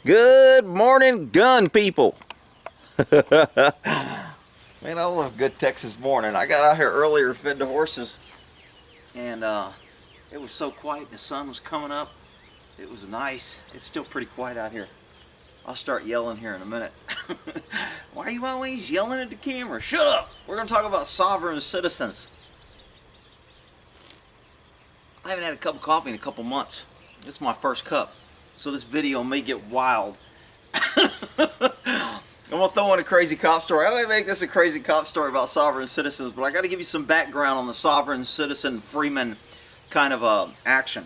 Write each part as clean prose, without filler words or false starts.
Good morning, gun people. Man, I love a good Texas morning. I got out here earlier, fed the horses, and it was so quiet. The sun was coming up. It was nice. It's still pretty quiet out here. I'll start yelling here in a minute. Why are you always yelling at the camera? Shut up! We're going to talk about sovereign citizens. I haven't had a cup of coffee in a couple months. This is my first cup, so this video may get wild. I'm going to throw in a crazy cop story. I might make this a crazy cop story about sovereign citizens, but I got to give you some background on the sovereign citizen freeman kind of action.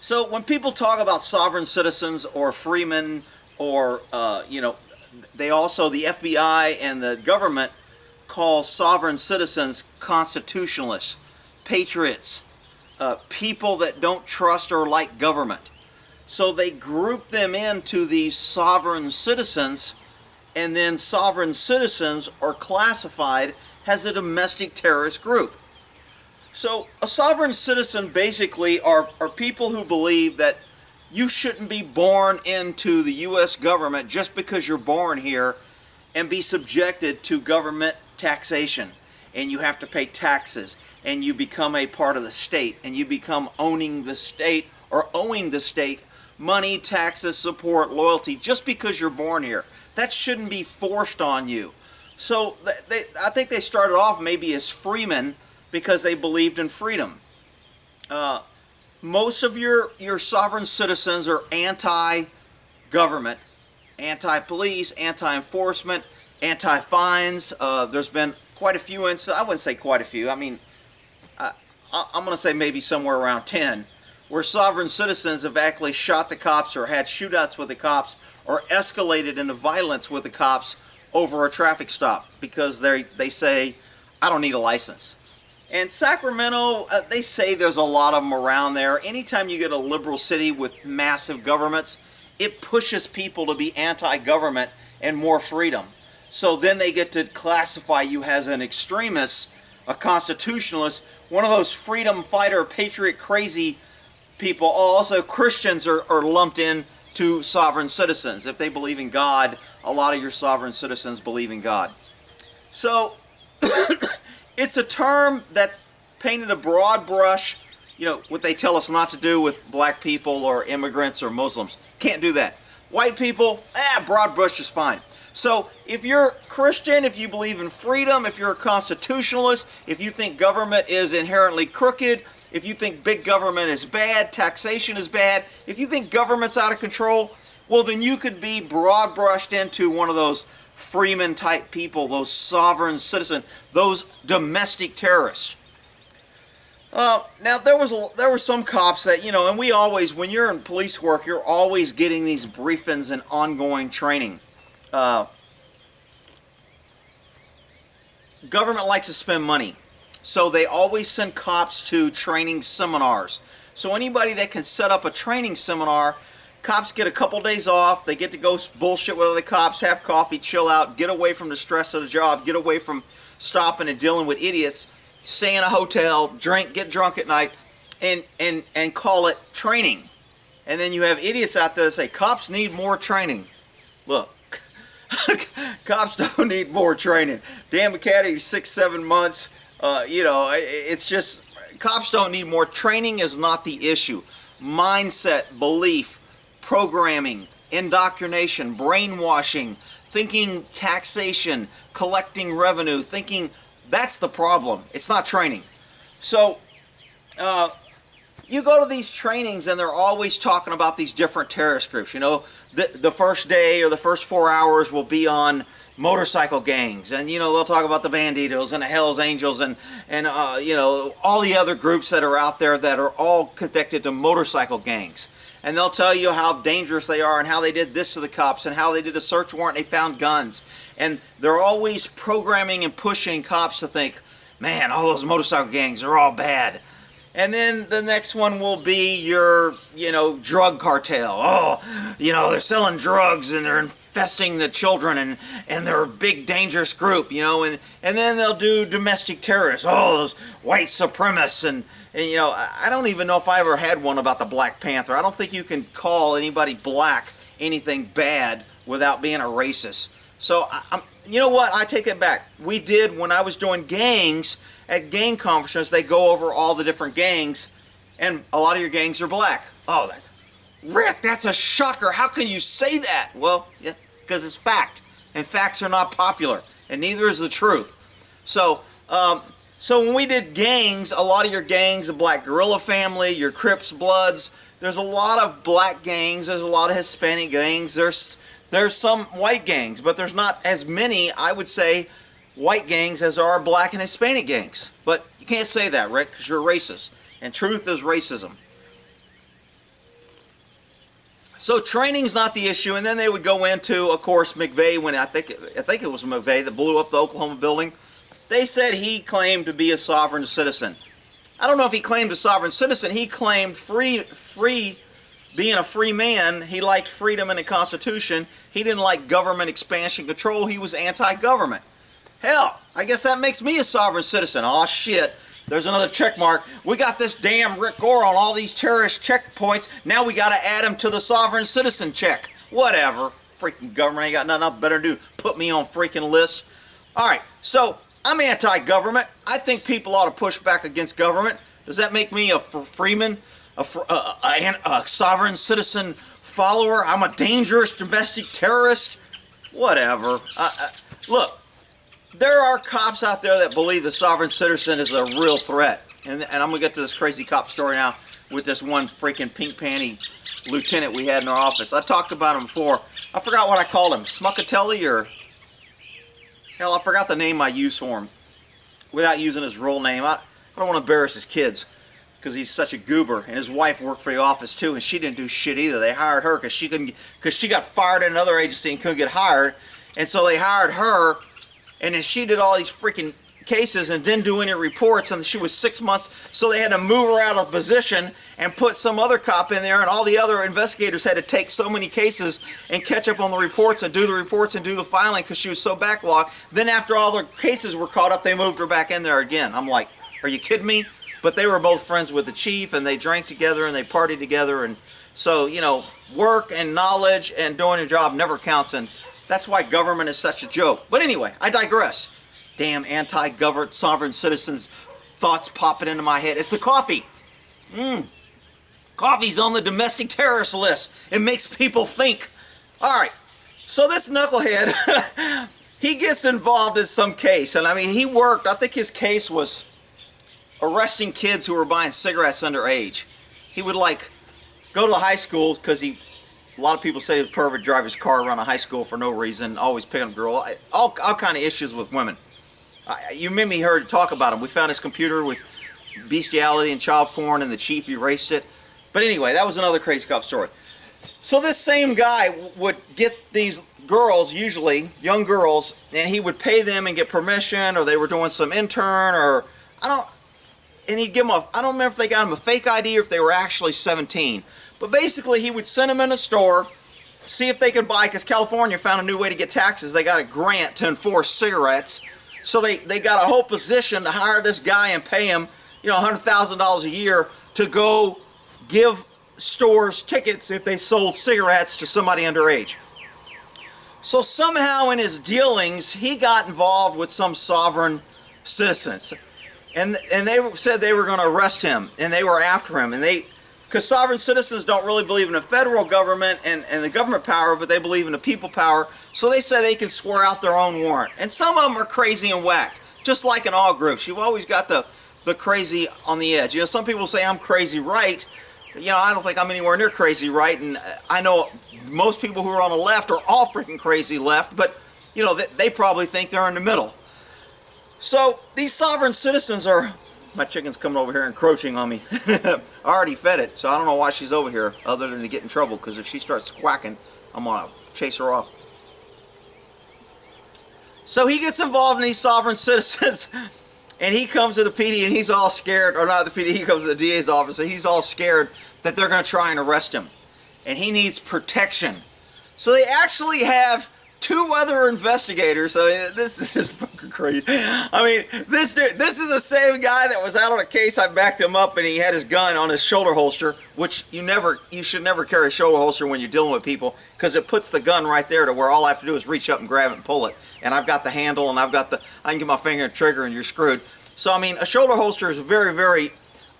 So when people talk about sovereign citizens or freemen, or they also, the FBI and the government call sovereign citizens constitutionalists, patriots, people that don't trust or like government. So they group them into these sovereign citizens, and then sovereign citizens are classified as a domestic terrorist group. So a sovereign citizen basically are people who believe that you shouldn't be born into the U.S. government just because you're born here and be subjected to government taxation. And you have to pay taxes, and you become a part of the state, and you become owning the state or owing the state money, taxes, support, loyalty, just because you're born here. That shouldn't be forced on you. So I think they started off maybe as freemen because they believed in freedom. Most of your sovereign citizens are anti-government, anti-police, anti-enforcement, anti-fines. There's been quite a few incidents. I wouldn't say quite a few. I mean, I'm going to say maybe somewhere around 10, where sovereign citizens have actually shot the cops or had shootouts with the cops or escalated into violence with the cops over a traffic stop because they say, I don't need a license. And Sacramento, they say there's a lot of them around there. Anytime you get a liberal city with massive governments, it pushes people to be anti-government and more freedom. So then they get to classify you as an extremist, a constitutionalist, one of those freedom fighter, patriot crazy people. Also, Christians are lumped in to sovereign citizens. If they believe in God, a lot of your sovereign citizens believe in God. So it's a term that's painted a broad brush, what they tell us not to do with black people or immigrants or Muslims. Can't do that. White people, broad brush is fine. So if you're Christian, if you believe in freedom, if you're a constitutionalist, if you think government is inherently crooked, if you think big government is bad, taxation is bad, if you think government's out of control, well then you could be broad brushed into one of those freeman type people, those sovereign citizen, those domestic terrorists. Now there were some cops that, and we always, when you're in police work, you're always getting these briefings and ongoing training. Government likes to spend money, so they always send cops to training seminars. So anybody that can set up a training seminar, cops get a couple days off, they get to go bullshit with other cops, have coffee, chill out, get away from the stress of the job, get away from stopping and dealing with idiots, stay in a hotel, drink, get drunk at night, and call it training. And then you have idiots out there that say, cops need more training. Look, cops don't need more training. Dan McCaddy, 6-7 months, it's just, cops don't need more. Training is not the issue. Mindset, belief, programming, indoctrination, brainwashing, thinking taxation, collecting revenue, thinking, that's the problem. It's not training. So, you go to these trainings and they're always talking about these different terrorist groups. The first day or the first 4 hours will be on motorcycle gangs, and they'll talk about the Banditos and the Hells Angels and all the other groups that are out there that are all connected to motorcycle gangs. And they'll tell you how dangerous they are and how they did this to the cops and how they did a search warrant and they found guns. And they're always programming and pushing cops to think, man, all those motorcycle gangs are all bad. And then the next one will be your, drug cartel. Oh, they're selling drugs and they're infesting the children and they're a big dangerous group, and then they'll do domestic terrorists. Oh, those white supremacists and I don't even know if I ever had one about the Black Panther. I don't think you can call anybody black anything bad without being a racist. So, you know what? I take it back. We did, when I was doing gangs, at gang conferences, they go over all the different gangs, and a lot of your gangs are black. Oh, Rick, that's a shocker. How can you say that? Well, yeah, because it's fact, and facts are not popular, and neither is the truth. So when we did gangs, a lot of your gangs, the Black Guerrilla Family, your Crips, Bloods, there's a lot of black gangs, there's a lot of Hispanic gangs, there's some white gangs, but there's not as many, I would say, white gangs as there are black and Hispanic gangs. But you can't say that, Rick, because you're racist. And truth is racism. So training's not the issue, and then they would go into, of course, McVeigh, when I think it was McVeigh that blew up the Oklahoma building. They said he claimed to be a sovereign citizen. I don't know if he claimed a sovereign citizen. He claimed being a free man. He liked freedom in the Constitution. He didn't like government expansion control. He was anti-government. Hell, I guess that makes me a sovereign citizen. Aw, shit. There's another check mark. We got this damn Rick Gore on all these terrorist checkpoints. Now we got to add him to the sovereign citizen check. Whatever. Freaking government ain't got nothing else better to do. Put me on freaking lists. All right, so I'm anti-government. I think people ought to push back against government. Does that make me a freeman? A sovereign citizen follower? I'm a dangerous domestic terrorist? Whatever. Look. There are cops out there that believe the sovereign citizen is a real threat. And I'm going to get to this crazy cop story now with this one freaking pink panty lieutenant we had in our office. I talked about him before. I forgot what I called him. Smuckatelli or... Hell, I forgot the name I used for him without using his real name. I don't want to embarrass his kids because he's such a goober. And his wife worked for the office too, and she didn't do shit either. They hired her because she got fired at another agency and couldn't get hired. And so they hired her. And then she did all these freaking cases and didn't do any reports, and she was 6 months, so they had to move her out of position and put some other cop in there, and all the other investigators had to take so many cases and catch up on the reports and do the filing because she was so backlogged. Then after all the cases were caught up, they moved her back in there again. I'm like, are you kidding me? But they were both friends with the chief, and they drank together, and they partied together, and so, work and knowledge and doing your job never counts, and that's why government is such a joke. But anyway, I digress. Damn anti-government sovereign citizens thoughts popping into my head. It's the coffee. Coffee's on the domestic terrorist list. It makes people think. All right. So this knucklehead, he gets involved in some case. And I mean, I think his case was arresting kids who were buying cigarettes underage. He would go to the high school because a lot of people say he was a pervert, drive his car around a high school for no reason, always picking up girls, all kind of issues with women. You made me heard talk about him. We found his computer with bestiality and child porn, and the chief erased it. But anyway, that was another crazy cop story. So this same guy would get these girls, usually young girls, and he would pay them and get permission, or they were doing some intern, and he'd give them I don't remember if they got him a fake ID or if they were actually 17. But basically, he would send them in a store, see if they could buy, because California found a new way to get taxes. They got a grant to enforce cigarettes. So they got a whole position to hire this guy and pay him, $100,000 a year to go give stores tickets if they sold cigarettes to somebody underage. So somehow in his dealings, he got involved with some sovereign citizens. And they said they were going to arrest him, and they were after him. Because sovereign citizens don't really believe in the federal government and the government power, but they believe in the people power. So they say they can swear out their own warrant. And some of them are crazy and whacked, just like in all groups. You've always got the crazy on the edge. Some people say I'm crazy right. I don't think I'm anywhere near crazy right. And I know most people who are on the left are all freaking crazy left, but they probably think they're in the middle. So these sovereign citizens are... My chicken's coming over here encroaching on me. I already fed it, so I don't know why she's over here other than to get in trouble, because if she starts quacking, I'm going to chase her off. So he gets involved in these sovereign citizens, And he comes to the PD and he's all scared, or not the PD, he comes to the DA's office and he's all scared that they're going to try and arrest him. And he needs protection. So they actually have 2 other investigators. I mean, this is fucking crazy. I mean, this is the same guy that was out on a case. I backed him up and he had his gun on his shoulder holster, which you should never carry a shoulder holster when you're dealing with people, because it puts the gun right there to where all I have to do is reach up and grab it and pull it. And I've got the handle and I can get my finger and trigger and you're screwed. So, I mean, a shoulder holster is very, very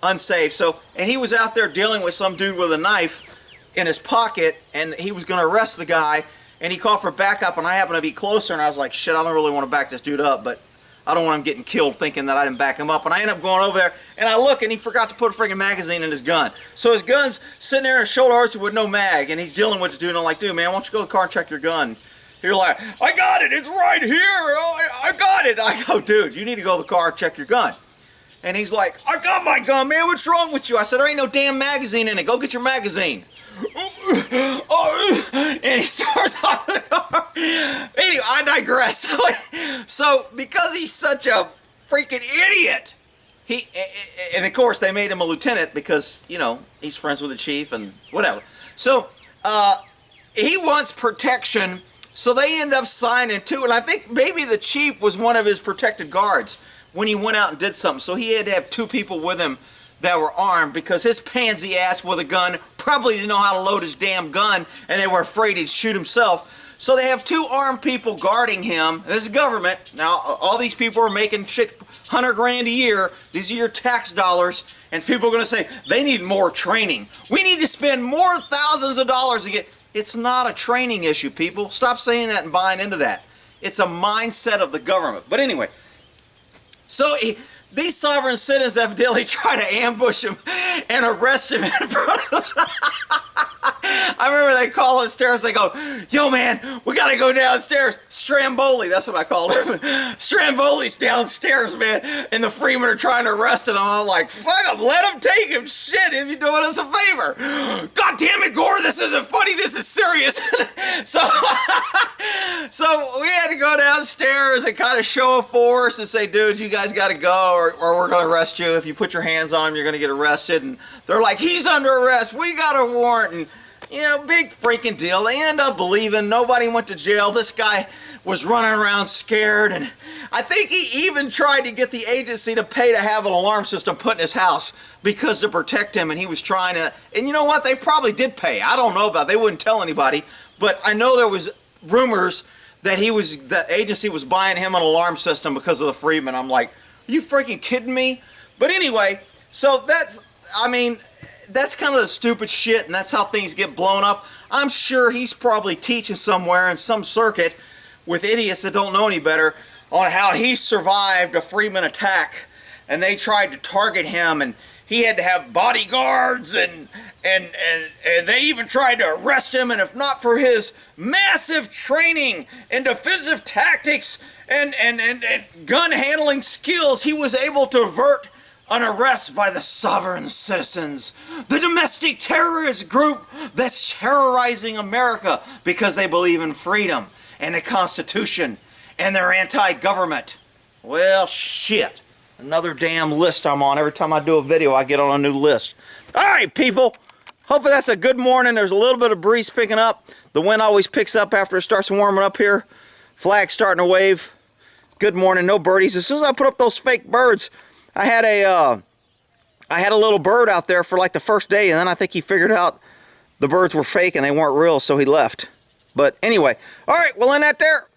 unsafe. So, and he was out there dealing with some dude with a knife in his pocket, and he was going to arrest the guy, and he called for backup, and I happened to be closer, and I was like, shit, I don't really want to back this dude up, but I don't want him getting killed thinking that I didn't back him up. And I end up going over there, and I look, and he forgot to put a freaking magazine in his gun. So his gun's sitting there in his shoulder holster with no mag, and he's dealing with the dude, and I'm like, dude, man, why don't you go to the car and check your gun? You're like, I got it, it's right here, I got it. I go, dude, you need to go to the car and check your gun. And he's like, I got my gun, man, what's wrong with you? I said, there ain't no damn magazine in it, go get your magazine. And he starts on the car. Anyway, I digress. So because he's such a freaking idiot, and of course they made him a lieutenant because, you know, he's friends with the chief and whatever. So he wants protection, so they end up signing too. And I think maybe the chief was one of his protected guards when he went out and did something. So he had to have 2 people with him that were armed, because his pansy ass with a gun probably didn't know how to load his damn gun, and they were afraid he'd shoot himself. So they have 2 armed people guarding him. This is government. Now, all these people are making shit 100 grand a year. These are your tax dollars, and people are going to say, they need more training. We need to spend more thousands of dollars to get... It's not a training issue, people. Stop saying that and buying into that. It's a mindset of the government. But anyway, so these sovereign citizens evidently try to ambush him and arrest him in front of them. I remember they call upstairs, they go, yo man, we gotta go downstairs. Stramboli, that's what I called him. Stramboli's downstairs, man, and the freemen are trying to arrest him. I'm like, fuck him, let him take him. Shit, if you're doing us a favor. God damn it, Gore, this isn't funny, this is serious. So we had to go downstairs and kind of show a force and say, dude, you guys gotta go, or we're gonna arrest you. If you put your hands on him, you're gonna get arrested. And they're like, he's under arrest, we got a warrant. And you know, big freaking deal. They end up leaving. Nobody went to jail. This guy was running around scared, and I think he even tried to get the agency to pay to have an alarm system put in his house because to protect him, and he was trying to, and you know what? They probably did pay. I don't know about it. They wouldn't tell anybody, but I know there was rumors that the agency was buying him an alarm system because of the freedmen. I'm like, are you freaking kidding me? But anyway, so that's kind of the stupid shit, and that's how things get blown up. I'm sure he's probably teaching somewhere in some circuit with idiots that don't know any better on how he survived a freeman attack, and they tried to target him, and he had to have bodyguards, and they even tried to arrest him, and if not for his massive training in defensive tactics and gun handling skills, he was able to avert an arrest by the sovereign citizens, the domestic terrorist group that's terrorizing America because they believe in freedom and the Constitution and they're anti-government. Well, shit. Another damn list I'm on. Every time I do a video, I get on a new list. All right, people. Hopefully that's a good morning. There's a little bit of breeze picking up. The wind always picks up after it starts warming up here. Flag's starting to wave. Good morning. No birdies. As soon as I put up those fake birds, I had a little bird out there for like the first day, and then I think he figured out the birds were fake and they weren't real, so he left. But anyway, all right, we'll end that there.